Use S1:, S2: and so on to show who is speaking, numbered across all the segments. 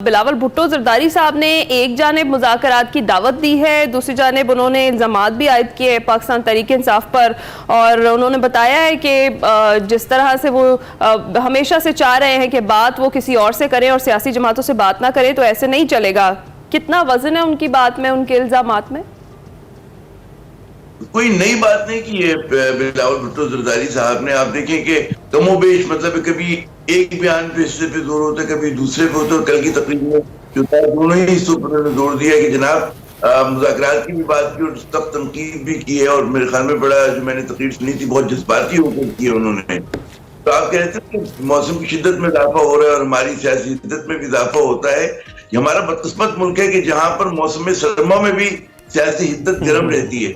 S1: بلاول بھٹو زرداری صاحب نے ایک جانب مذاکرات کی دعوت دی ہے، دوسری جانب انہوں نے الزامات بھی عائد کیے پاکستان تحریک انصاف پر، اور انہوں نے بتایا ہے کہ جس طرح سے وہ ہمیشہ سے چاہ رہے ہیں کہ بات وہ کسی اور سے کریں اور سیاسی جماعتوں سے بات نہ کریں، تو ایسے نہیں چلے گا۔ کتنا وزن ہے ان کی بات میں، ان کے الزامات میں؟
S2: کوئی نئی بات نہیں کی ہے بلاول بھٹو زرداری صاحب نے۔ آپ دیکھیں کہ کم و بیش مطلب کبھی ایک بیان پہ حصے پہ زور ہوتا ہے، کبھی دوسرے پہ ہوتا ہے۔ کل کی تقریر میں جو دونوں ہی حصوں پر انہوں نے زور دیا کہ جناب مذاکرات کی بھی بات کی اور سخت تنقید بھی کی ہے، اور میرے خیال میں بڑا جو میں نے تقریر سنی تھی بہت جذباتی ہو کر کی ہے انہوں نے۔ تو آپ کہہ رہے تھے کہ موسم کی شدت میں اضافہ ہو رہا ہے اور ہماری سیاسی شدت میں بھی اضافہ ہوتا ہے۔ یہ ہمارا بدقسمت ملک ہے کہ جہاں پر موسم سرما میں بھی سیاسی حدت گرم رہتی ہے،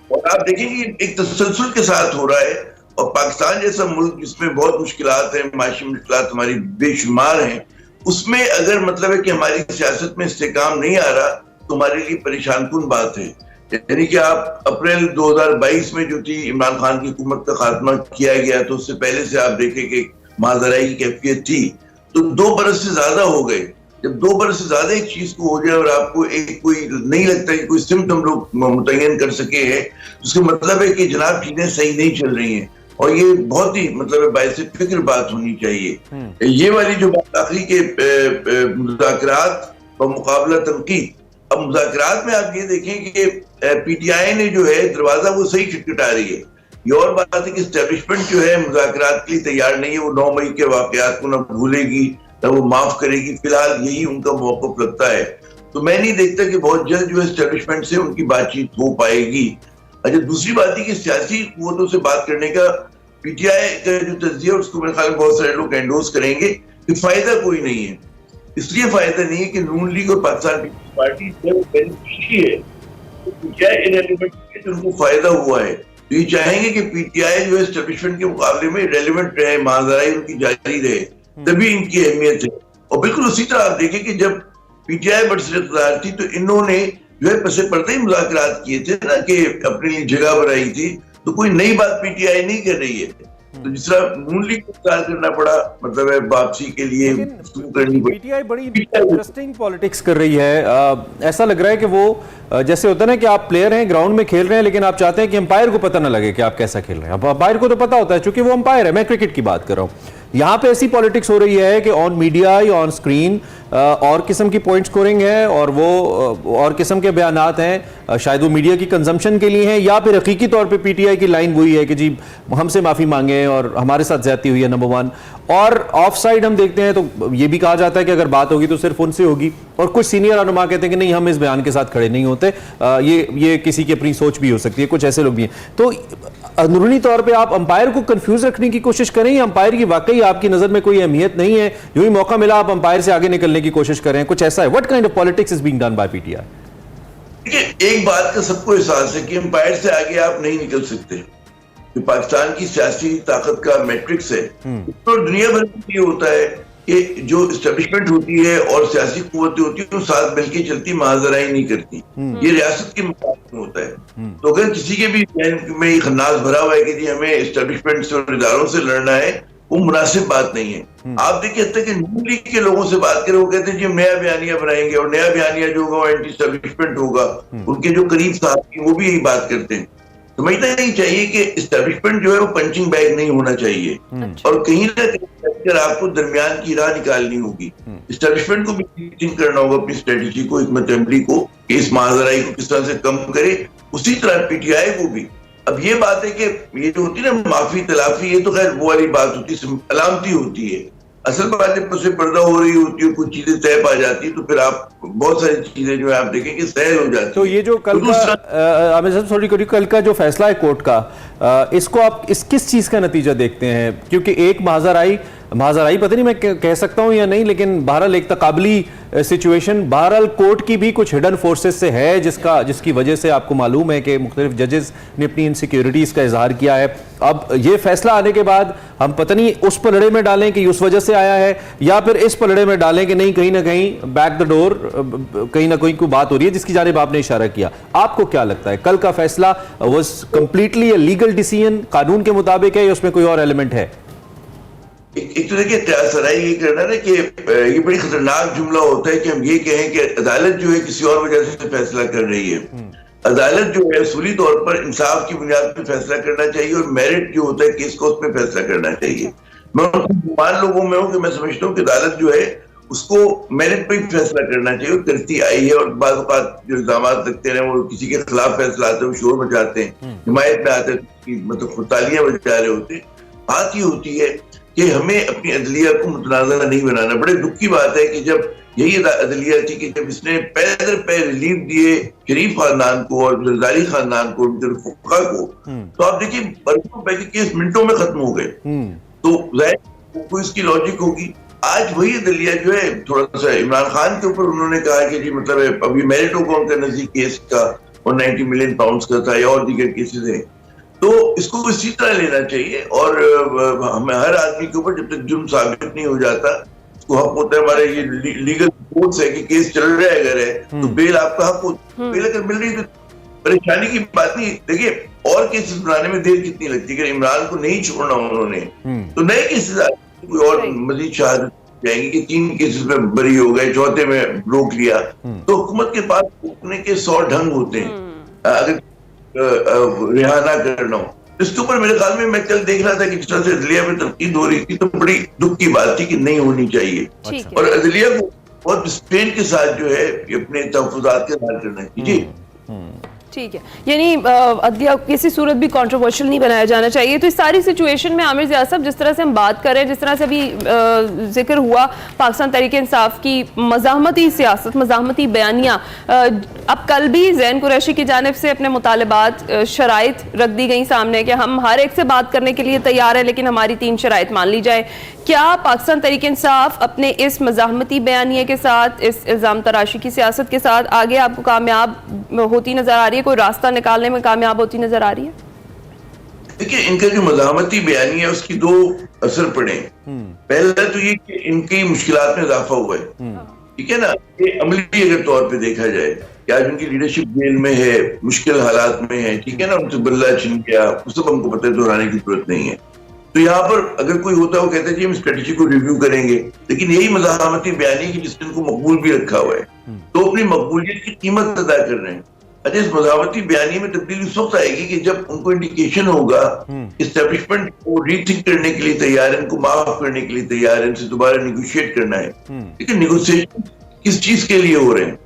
S2: اور آپ دیکھیں کہ ایک تسلسل کے ساتھ ہو رہا ہے۔ اور پاکستان جیسا ملک جس میں بہت مشکلات ہیں، معاشی مشکلات ہماری بے شمار ہیں، اس میں اگر مطلب ہے کہ ہماری سیاست میں استحکام نہیں آ رہا تو ہمارے لیے پریشان کن بات ہے۔ یعنی کہ آپ اپریل 2022 میں جو تھی عمران خان کی حکومت کا خاتمہ کیا گیا، تو اس سے پہلے سے آپ دیکھیں کہ ماضرائی کی کیفیت تھی، تو 2 برس سے زیادہ ہو گئے۔ جب 2 برس سے زیادہ ایک چیز کو ہو جائے اور آپ کو ایک کوئی نہیں لگتا کہ کوئی سمت ہم لوگ متعین کر سکے ہیں، اس کا مطلب ہے کہ جناب چیزیں صحیح نہیں چل رہی ہیں، اور یہ بہت ہی مطلب باعث فکر بات ہونی چاہیے۔ یہ والی جو بات آخری کے مذاکرات بمقابلہ تنقید، اب مذاکرات میں آپ یہ دیکھیں کہ پی ٹی آئی نے جو ہے دروازہ وہ صحیح کھٹکھٹا رہی ہے۔ یہ اور بات ہے کہ اسٹیبلشمنٹ جو ہے مذاکرات کے لیے تیار نہیں ہے، وہ 9 مئی کے واقعات کو نہ بھولے گی نہ وہ معاف کرے گی۔ فی الحال یہی ان کا موقف لگتا ہے، تو میں نہیں دیکھتا کہ بہت جلد جو ہے اسٹیبلشمنٹ سے ان کی بات چیت ہو پائے گی۔ اچھا، دوسری بات ہے کہ سیاسی قوتوں سے بات کرنے کا پی ٹی آئی کا جو تجزیہ اس کو میرے خیال میں بہت سارے لوگ انڈورس کریں گے کہ فائدہ کوئی نہیں ہے۔ اس لیے فائدہ نہیں ہے کہ نون لیگ اور پاکستان پیپلز پارٹی بینیفیشری ہے، تو پی ٹی آئی ریلیونٹ ہے تو ان کو فائدہ ہوا ہے، تو یہ چاہیں گے کہ پی ٹی آئی جو ہے اسٹیبلشمنٹ کے مقابلے میں ریلیونٹ رہے، ماضرائی ان کی جاری رہے، تبھی ان کی اہمیت ہے۔ اور بالکل اسی طرح آپ دیکھیں کہ جب پی ٹی آئی برسر اقتدار تھی تو انہوں نے جو ہے پس پردہ ہی مذاکرات کیے تھے نا، کہ اپنے لیے جگہ بنائی تھی، تو کوئی نئی بات پی ٹی آئی نہیں کر رہی ہے۔ تو جس طرح نون لیگ کو اختیار کرنا پڑا مطلب ہے واپسی کے لیے کرنی پڑی۔
S3: پی ٹی آئی بڑی انٹرسٹنگ پالیٹکس کر رہی ہے۔ ایسا لگ رہا ہے کہ وہ جیسے ہوتا ہے نا کہ آپ پلیئر ہیں، گراؤنڈ میں کھیل رہے ہیں، لیکن آپ چاہتے ہیں کہ امپائر کو پتہ نہ لگے کہ آپ کیسا کھیل رہے ہیں۔ اب امپائر کو تو پتہ ہوتا ہے چونکہ وہ امپائر ہے، میں کرکٹ کی بات کر رہا ہوں۔ یہاں پہ ایسی پالیٹکس ہو رہی ہے کہ آن میڈیا یا آن سکرین اور قسم کی پوائنٹ سکورنگ ہے، اور وہ اور قسم کے بیانات ہیں، شاید وہ میڈیا کی کنزمپشن کے لیے ہیں، یا پھر حقیقی طور پہ پی ٹی آئی کی لائن وہی ہے کہ جی ہم سے معافی مانگیں اور ہمارے ساتھ زیادتی ہوئی ہے، نمبر 1۔ اور آف سائیڈ ہم دیکھتے ہیں تو یہ بھی کہا جاتا ہے کہ اگر بات ہوگی تو صرف ان سے ہوگی، اور کچھ سینئر رہنما کہتے ہیں کہ نہیں ہم اس بیان کے ساتھ کھڑے نہیں ہوتے، یہ کسی کی اپنی سوچ بھی ہو سکتی ہے، کچھ ایسے لوگ بھی ہیں۔ تو اندرونی طور پہ آپ امپائر کو کنفیوز رکھنے کی کوشش کریں، یا امپائر کی واقعی آپ کی نظر میں کوئی اہمیت نہیں ہے، جو ہی موقع ملا آپ امپائر سے آگے نکلنے کی کوشش کریں، کچھ ایسا ہے؟ What kind of politics is being done by PTI؟
S2: دیکھیں، ایک بات کا سب کو احساس ہے کہ امپائر سے آگے آپ نہیں نکل سکتے، جو پاکستان کی سیاسی طاقت کا میٹرکس ہے۔ تو دنیا بھر میں یہ ہوتا ہے کہ جو اسٹیبلشمنٹ ہوتی ہے اور سیاسی قوتیں ہوتی ہیں وہ ساتھ مل کے چلتی، ماضرائی نہیں کرتی، یہ ریاست کے مقابلے میں ہوتا ہے۔ تو اگر کسی کے بھی ذہن میں یہ خناس بھرا ہوا ہے کہ جی ہمیں اسٹیبلشمنٹ سے اور اداروں سے لڑنا ہے، وہ مناسب بات نہیں ہے۔ آپ دیکھیں حتیٰ کہ نون لیگ کے لوگوں سے بات کریں، وہ کہتے ہیں جی ہم نیا بیانیہ بنائیں گے، اور نیا بیانیہ جو ہوگا وہ اینٹی اسٹیبلشمنٹ ہوگا۔ ان کے جو قریب صاحب ہیں وہ بھی یہی بات کرتے ہیں۔ سمجھنا نہیں چاہیے کہ اسٹیبلشمنٹ جو ہے وہ پنچنگ بیگ نہیں ہونا چاہیے، اور کہیں نہ کہیں آپ کو درمیان کی راہ نکالنی ہوگی۔ اسٹیبلشمنٹ کو بھی تھنک کرنا ہوگا اپنی اسٹریٹجی کو، حکمت عملی کو، کہ اس ماضرائی کو کس طرح سے کم کرے، اسی طرح پی ٹی آئی کو بھی۔ اب یہ بات ہے کہ یہ جو ہوتی ہے نا معافی تلافی، یہ تو خیر وہ والی بات ہوتی ہے، علامتی ہوتی ہے۔ اصل بات جب پس پردہ ہو رہی ہوتی ہے، کچھ چیزیں طے پا جاتی ہے، تو پھر آپ بہت ساری چیزیں جو ہے آپ دیکھیں کہ سہل ہو جاتی ہیں۔
S3: تو یہ جو کل کا جو فیصلہ ہے کورٹ کا، اس کو آپ کس چیز کا نتیجہ دیکھتے ہیں؟ کیونکہ ایک ماضرائی پتہ نہیں میں کہہ سکتا ہوں یا نہیں، لیکن بہرحال ایک تقابلی سچویشن بہرحال کورٹ کی بھی کچھ ہڈن فورسز سے ہے، جس کی وجہ سے آپ کو معلوم ہے کہ مختلف ججز نے اپنی انسیکیورٹیز کا اظہار کیا ہے۔ اب یہ فیصلہ آنے کے بعد ہم پتہ نہیں اس پلڑے میں ڈالیں کہ اس وجہ سے آیا ہے، یا پھر اس پلڑے میں ڈالیں کہ نہیں کہیں نہ کہیں بیک دا ڈور کہیں نہ کہیں کوئی بات ہو رہی ہے جس کی جانب آپ نے اشارہ کیا۔ آپ کو کیا لگتا ہے کل کا فیصلہ was completely a legal decision, قانون کے مطابق ہے، یا اس میں کوئی اور ایلیمنٹ ہے؟
S2: ایک تو دیکھیے قیاس سرائی یہ کرنا نا کہ یہ بڑی خطرناک جملہ ہوتا ہے کہ ہم یہ کہیں کہ عدالت جو ہے کسی اور وجہ سے فیصلہ کر رہی ہے. عدالت جو ہے اصولی طور پر انصاف کی بنیاد پہ فیصلہ کرنا چاہیے اور میرٹ جو ہوتا ہے کیس کو اس پہ فیصلہ کرنا چاہیے. میں ان لوگوں میں ہوں کہ میں سمجھتا ہوں کہ عدالت جو ہے اس کو میرٹ پہ فیصلہ کرنا چاہیے, اور کرتی آئی ہے. اور بعض اوقات جو الزامات رکھتے ہیں وہ کسی کے خلاف فیصلہ آتے ہیں, وہ شور مچاتے ہیں, حمایت میں آتے ہیں, مطلب تالیاں بجا رہے ہوتے ہیں. بات یہ ہوتی ہے کہ ہمیں اپنی عدلیہ کو متنازع نہیں بنانا. بڑے دکھ کی بات ہے کہ جب یہی عدلیہ تھی کہ جب اس نے پہ ریلیف دیے شریف خاندان کو اور زرداری خاندان کو, ان کے رفقا کو, تو آپ دیکھیں برسوں پہ کیس منٹوں میں ختم ہو گئے. تو ظاہر کوئی اس کی لاجک ہوگی. آج وہی عدلیہ جو ہے تھوڑا سا عمران خان کے اوپر انہوں نے کہا کہ جی مطلب ابھی میرٹ ہوگا ان کا نزدیک کیس کا, اور 90 ملین پاؤنڈز کا تھا یا اور دیگر کیسز ہیں. تو اس کو اسی طرح لینا چاہیے, اور ہمیں ہر آدمی کے اوپر جب تک جرم ثابت نہیں ہو جاتا اس کو حق ہوتا ہے. ہمارے یہ لیگل رپورٹس ہے کہ کیس چل رہا ہے اگر ہے تو بیل آپ کا حق ہوتا ہے. بیل اگر مل رہی تو پریشانی کی بات نہیں. دیکھیے اور کیسز بنانے میں دیر کتنی لگتی ہے. اگر عمران کو نہیں چھوڑنا انہوں نے تو نئے کیسز کوئی اور مزید شہادت جائیں گی کہ 3 کیسز میں بری ہو گئے, چوتھے میں روک لیا. تو حکومت کے پاس روکنے کے 100 ڈھنگ ہوتے ہیں اگر رہا نہ کرنا ہو. اس کے اوپر میرے خیال میں میں کل دیکھ رہا تھا کہ جس طرح سے عدلیہ میں تنقید ہو رہی تھی تو بڑی دکھ کی بات تھی کہ نہیں ہونی چاہیے. اور عدلیہ کو بہت اسپین کے ساتھ جو ہے اپنے تحفظات کے ساتھ کرنا چاہیے.
S1: ٹھیک ہے, یعنی عدلیہ کسی صورت بھی کنٹروورشل نہیں بنایا جانا چاہیے. تو اس ساری سچویشن میں عامر ضیاء صاحب جس طرح سے ہم بات کر رہے ہیں, جس طرح سے ابھی ذکر ہوا پاکستان تحریک انصاف کی مزاحمتی سیاست, مزاحمتی بیانیاں, اب کل بھی زین قریشی کی جانب سے اپنے مطالبات, شرائط رکھ دی گئی سامنے کہ ہم ہر ایک سے بات کرنے کے لیے تیار ہیں لیکن ہماری 3 شرائط مان لی جائے. کیا پاکستان تحریک انصاف اپنے اس مزاحمتی بیانیے کے ساتھ, اس الزام تراشی کی سیاست کے ساتھ آگے آپ کو کامیاب ہوتی نظر آ رہی ہے, کوئی راستہ نکالنے میں کامیاب ہوتی نظر آ رہی ہے؟
S2: دیکھیں ان کا جو مزاحمتی بیانیہ ہے اس کی 2 اثر پڑے ہیں. پہلا تو یہ کہ ان کی مشکلات میں اضافہ ہوا ہے, ٹھیک ہے نا. یہ عملی اگر طور پہ دیکھا جائے کہ آج ان کی لیڈرشپ جیل میں ہے, مشکل حالات میں ہے, ٹھیک ہے نا, ان سے بلہ چھن گیا, اس سب ہم کو پتہ دہرانے کی ضرورت نہیں ہے. تو یہاں پر اگر کوئی ہوتا ہے وہ کہتے ہیں جی ہم اسٹریٹجی کو ریویو کریں گے, لیکن یہی مزاحمتی بیانیہ کہ جس نے ان کو مقبول بھی رکھا ہوا ہے تو اپنی مقبولیت کی قیمت ادا کر رہے ہیں. اچھا, اس مزاحمتی بیانیے میں تبدیلی اس وقت آئے گی کہ جب ان کو انڈیکیشن ہوگا اسٹیبلشمنٹ کو ری تھنک کرنے کے لیے تیار ہے, ان کو معاف کرنے کے لیے تیار ہے, ان سے دوبارہ نیگوشیٹ کرنا ہے. لیکن نیگوشیشن کس چیز کے لیے ہو رہے ہیں؟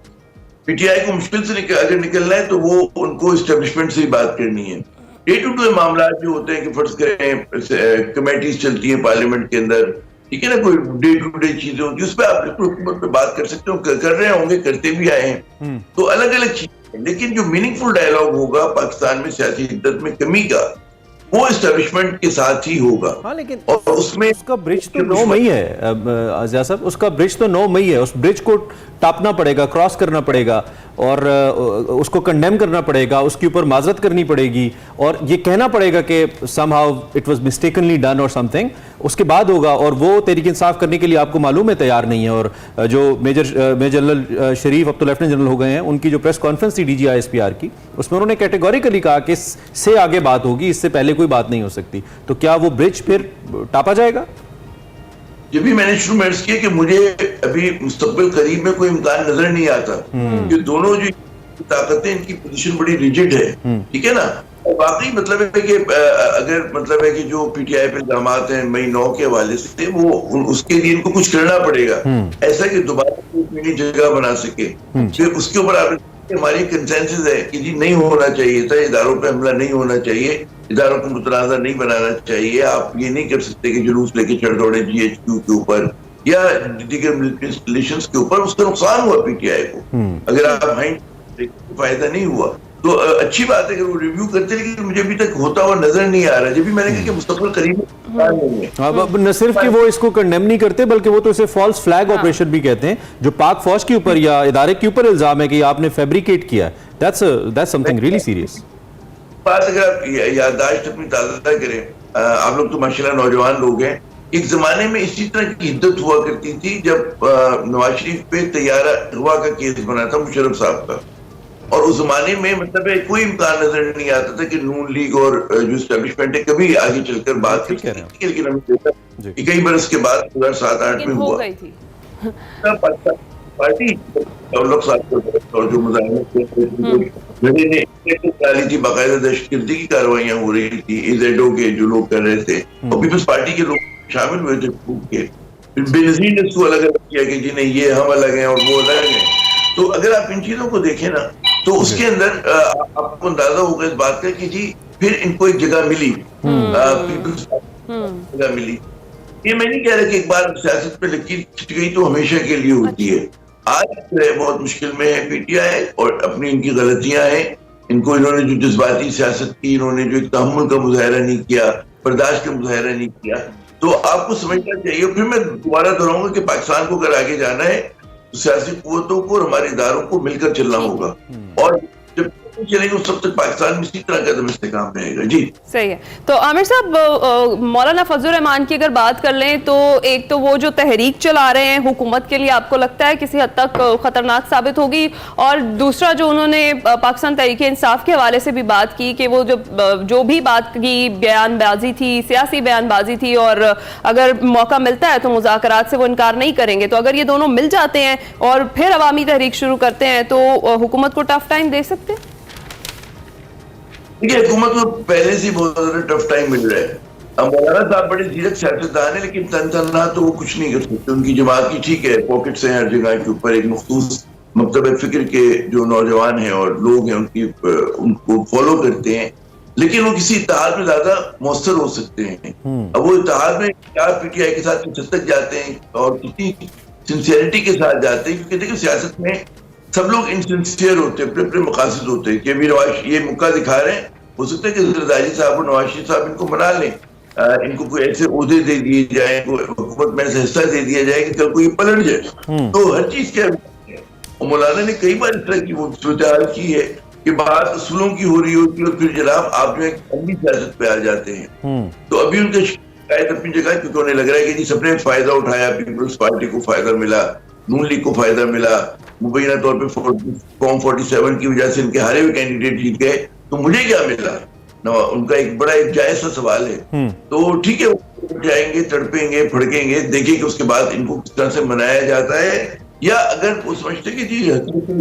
S2: پی ٹی آئی کو مشکل سے اگر نکلنا ہے تو وہ ان کو اسٹیبلشمنٹ سے ہی بات کرنی ہے. ڈے ٹو ڈے معاملات جو ہوتے ہیں کہ فرض کریں کمیٹیز چلتی ہیں پارلیمنٹ کے اندر, ٹھیک ہے نا, کوئی ڈے ٹو ڈے چیزیں ہوتی ہیں اس پہ آپ حکومت پہ بات کر سکتے ہو, کر رہے ہوں گے, کرتے بھی آئے ہیں, تو الگ الگ چیزیں. لیکن جو میننگ فل ڈائلاگ ہوگا پاکستان میں سیاسی حدت میں کمی کا, وہ اسٹیبلشمنٹ کے ساتھ ہی ہوگا.
S3: ہاں, لیکن
S2: اور اس میں
S3: اس کا برج تو 9 مئی ہے ضیاء صاحب, اس کا برج تو 9 مئی ہے. اس برج کو ٹاپنا پڑے گا, کراس کرنا پڑے گا, اور اس کو کنڈیم کرنا پڑے گا, اس کے اوپر معذرت کرنی پڑے گی, اور یہ کہنا پڑے گا کہ somehow it was mistakenly done or something. اس کے بعد ہوگا, اور وہ تحریک انصاف کرنے کے لیے آپ کو معلوم ہے تیار نہیں ہے. اور جو میجر جنرل شریف اب تو لیفٹنٹ جنرل ہو گئے ہیں, ان کی جو پریس کانفرنس تھی DGISPR کی, اس میں انہوں نے کیٹیگوریکلی کہا کہ اس سے آگے بات ہوگی, اس سے پہلے کوئی بات نہیں ہو سکتی. تو کیا وہ برج پھر ٹاپا جائے گا؟
S2: جب بھی میں نے شروع میں عرض کیا کہ مجھے ابھی مستقبل قریب میں کوئی امکان نظر نہیں آتا. یہ دونوں جو طاقتیں ان کی پوزیشن بڑی ریجڈ ہے, ٹھیک ہے نا. اور واقعی مطلب ہے کہ اگر مطلب ہے کہ جو پی ٹی آئی پہ الزامات ہیں مئی 9 کے حوالے سے, وہ اس کے لیے ان کو کچھ کرنا پڑے گا ایسا کہ دوبارہ کوئی جگہ بنا سکے. پھر اس کے اوپر آپ ہماری کنسنسس ہے کہ جی نہیں ہونا چاہیے تھا, اداروں پہ حملہ نہیں ہونا چاہیے, اداروں کو متنازع نہیں بنانا چاہیے. آپ یہ نہیں کر سکتے کہ جلوس لے کے چڑھ دوڑے GHQ کے اوپر یا دیگر ملٹری انسٹالیشنز کے اوپر. اس کا نقصان ہوا پی ٹی آئی کو, اگر آپ فائدہ نہیں ہوا. تو اچھی بات ہے کہ وہ ریویو کرتے, لیکن مجھے ابھی تک ہوتا ہوا نظر نہیں آ رہا. جب بھی میں نے کہا کہ مستقبل قریب
S3: نہ صرف کہ وہ اس کو کنڈیم نہیں کرتے بلکہ وہ تو اسے فالس فلیگ آپریشن بھی کہتے ہیں, جو پاک فوج کے اوپر یا ادارے کے اوپر الزام ہے کہ آپ نے فیبریکیٹ کیا ہے. That's something really serious.
S2: بات اگر آپ یادداشت اپنی تازہ کریں, آپ لوگ تو ماشاءاللہ نوجوان لوگ ہیں, ایک زمانے میں اسی طرح کی حدت ہوا کرتی تھی جب نواز شریف پہ طیارہ اغوا کا کیس بنا تھا مشرف صاحب کا. اور اس زمانے میں مطلب کوئی امکان نظر نہیں آتا تھا کہ نون لیگ اور جو اسٹیبلشمنٹ ہے کبھی آگے چل کر بات کر سکتی تھی، لیکن ہمیں دیکھا کہ کئی برس کے بعد 2007-8 میں ہوا پارٹی اور لوگ ساتھ اور جو مظاہرے ڈالی تھی، باقاعدہ دہشت گردی کی کارروائیاں ہو رہی تھی، ایزیڈو کے جو لوگ کر رہے تھے اور پیپلز پارٹی کے لوگ شامل ہوئے تھے خوب کے. پھر بینظیر نے اس کو الگ الگ کیا کہ جی نہیں یہ ہم الگ ہیں اور وہ الگ ہیں. تو اگر آپ ان چیزوں کو دیکھیں نا تو اس کے اندر آپ کو اندازہ ہوگا اس بات کا کہ جی پھر ان کو ایک جگہ ملی، پیپلز جگہ ملی. یہ میں نہیں کہہ رہا کہ ایک بار سیاست پہ لکیر کھنچ گئی تو ہمیشہ کے لیے ہوتی ہے. آج بہت مشکل میں ہے پی ٹی آئی اور اپنی ان کی غلطیاں ہیں. ان کو انہوں نے جو جذباتی سیاست کی، انہوں نے جو ایک تحمل کا مظاہرہ نہیں کیا، برداشت کا مظاہرہ نہیں کیا، تو آپ کو سمجھنا چاہیے. پھر میں دوبارہ دہراؤں گا کہ پاکستان کو اگر آگے جانا ہے تو سیاسی قوتوں کو اور ہمارے اداروں کو مل کر چلنا ہوگا، اور جب چلیں گے اس وقت تک پاکستان میں اسی طرح قدم استحکام رہے گا. جی
S1: صحیح ہے. تو عامر صاحب، مولانا فضل الرحمان کی اگر بات کر لیں تو ایک تو وہ جو تحریک چلا رہے ہیں حکومت کے لیے آپ کو لگتا ہے کسی حد تک خطرناک ثابت ہوگی، اور دوسرا جو انہوں نے پاکستان تحریک انصاف کے حوالے سے بھی بات کی کہ وہ جو بھی بات کی بیان بازی تھی، سیاسی بیان بازی تھی، اور اگر موقع ملتا ہے تو مذاکرات سے وہ انکار نہیں کریں گے. تو اگر یہ دونوں مل جاتے ہیں اور پھر عوامی تحریک شروع کرتے ہیں تو حکومت کو ٹف ٹائم دے سکتے ہیں؟
S2: دیکھیے حکومت کو پہلے سے بہت زیادہ ٹف ٹائم مل رہا ہے. مولانا صاحب بڑے زیرک سیاستدان ہیں لیکن تنہا تو وہ کچھ نہیں کر سکتے. ان کی جماعت کی ٹھیک ہے پاکٹس ہیں ہر جگہ کے اوپر، ایک مخصوص مکتب فکر کے جو نوجوان ہیں اور لوگ ہیں ان کو فالو کرتے ہیں، لیکن وہ کسی اتحاد میں زیادہ مؤثر ہو سکتے ہیں. اب وہ اتحاد میں کیا پی ٹی آئی کے ساتھ کس حد تک جاتے ہیں اور کتنی سنسیئرٹی کے ساتھ جاتے ہیں، کیونکہ دیکھیں سیاست میں سب لوگ انسنسیئر ہوتے ہیں، اپنے اپنے مقاصد ہوتے ہیں. کہ ابھی نواز یہ موقع دکھا رہے ہیں، ہو سکتا ہے کہ زرداری صاحب اور نواز شریف صاحب ان کو منا لیں، ان کو کوئی ایسے عہدے دے دیے جائیں، حکومت میں ایسا حصہ دے دیا جائے کہ کل کوئی پلٹ جائے. تو ہر چیز کے مولانا نے کئی بار اس طرح کی وہ صورتحال کی ہے کہ بات اصولوں کی ہو رہی ہوتی ہے اور پھر جناب آپ جو ہے عملی سیاست پہ آ جاتے ہیں. تو ابھی ان کے شکایت اپنی جگہ، کیونکہ انہیں لگ رہا ہے کہ جی سب نے فائدہ اٹھایا، پیپلز پارٹی کو فائدہ ملا، نون لیگ کو فائدہ ملا، مبینہ طور پہ فارم 47 کی وجہ سے ان کے ہارے ہوئے کینڈیڈیٹ جیت گئے، تو مجھے کیا ملا؟ ان کا ایک بڑا ایک جائز سا سوال ہے. تو ٹھیک ہے وہ جائیں گے، تڑپیں گے، پھڑکیں گے، دیکھیں کہ اس کے بعد ان کو کس طرح سے منایا جاتا ہے. یا اگر وہ سمجھتے کہ جی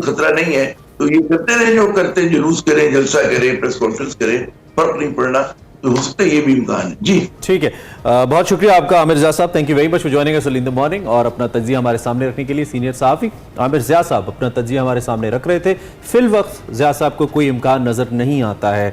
S2: خطرہ نہیں ہے تو یہ کرتے رہیں جو کرتے ہیں، جلوس کریں، جلسہ کریں، پریس کانفرنس کریں، فرق نہیں پڑنا. تو ہو سکتا ہے یہ بھی امکان ہے. جی
S3: ٹھیک ہے، بہت شکریہ آپ کا عامر ضیاء صاحب. Thank you very much for joining us in the morning. اور اپنا تجزیہ ہمارے سامنے رکھنے کے لیے سینئر صحافی عامر ضیاء صاحب اپنا تجزیہ ہمارے سامنے رکھ رہے تھے. فی الوقت ضیاء صاحب کو کوئی امکان نظر نہیں آتا ہے،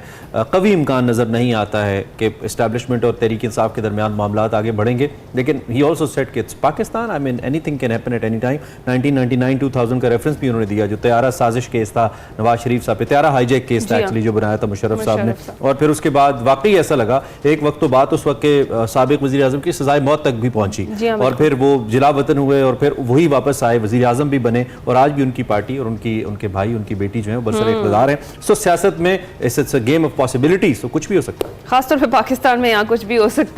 S3: قوی امکان نظر نہیں آتا ہے کہ اسٹیبلشمنٹ اور تحریک انصاف کے درمیان معاملات آگے بڑھیں گے. لیکن ہی آلسو سیڈ کہ it's Pakistan, I mean anything can happen at any time. 1999-2000 کا ریفرنس بھی انہوں نے دیا، جو طیارہ سازش کیس تھا نواز شریف صاحب پہ، طیارہ ہائی جیک کیس تھا ایکچولی جو بنایا تھا مشرف صاحب نے. اور پھر اس کے بعد واقعی ایسا لگا ایک وقت تو بات اس وقت کے سابق وزیر اعظم کی سزائے موت تک بھی پہنچی، اور پھر وہ جلا وطن ہوئے اور پھر وہی واپس آئے، وزیر اعظم بھی بنے، اور آج بھی ان کی پارٹی اور ان کے بھائی، ان کی بیٹی جو ہیں برسر اقتدار ہیں. سو سیاست میں it's a game of possibilities, تو کچھ بھی ہو سکتا ہے،
S1: خاص طور پہ پاکستان میں یہاں کچھ بھی ہو سکتا ہے.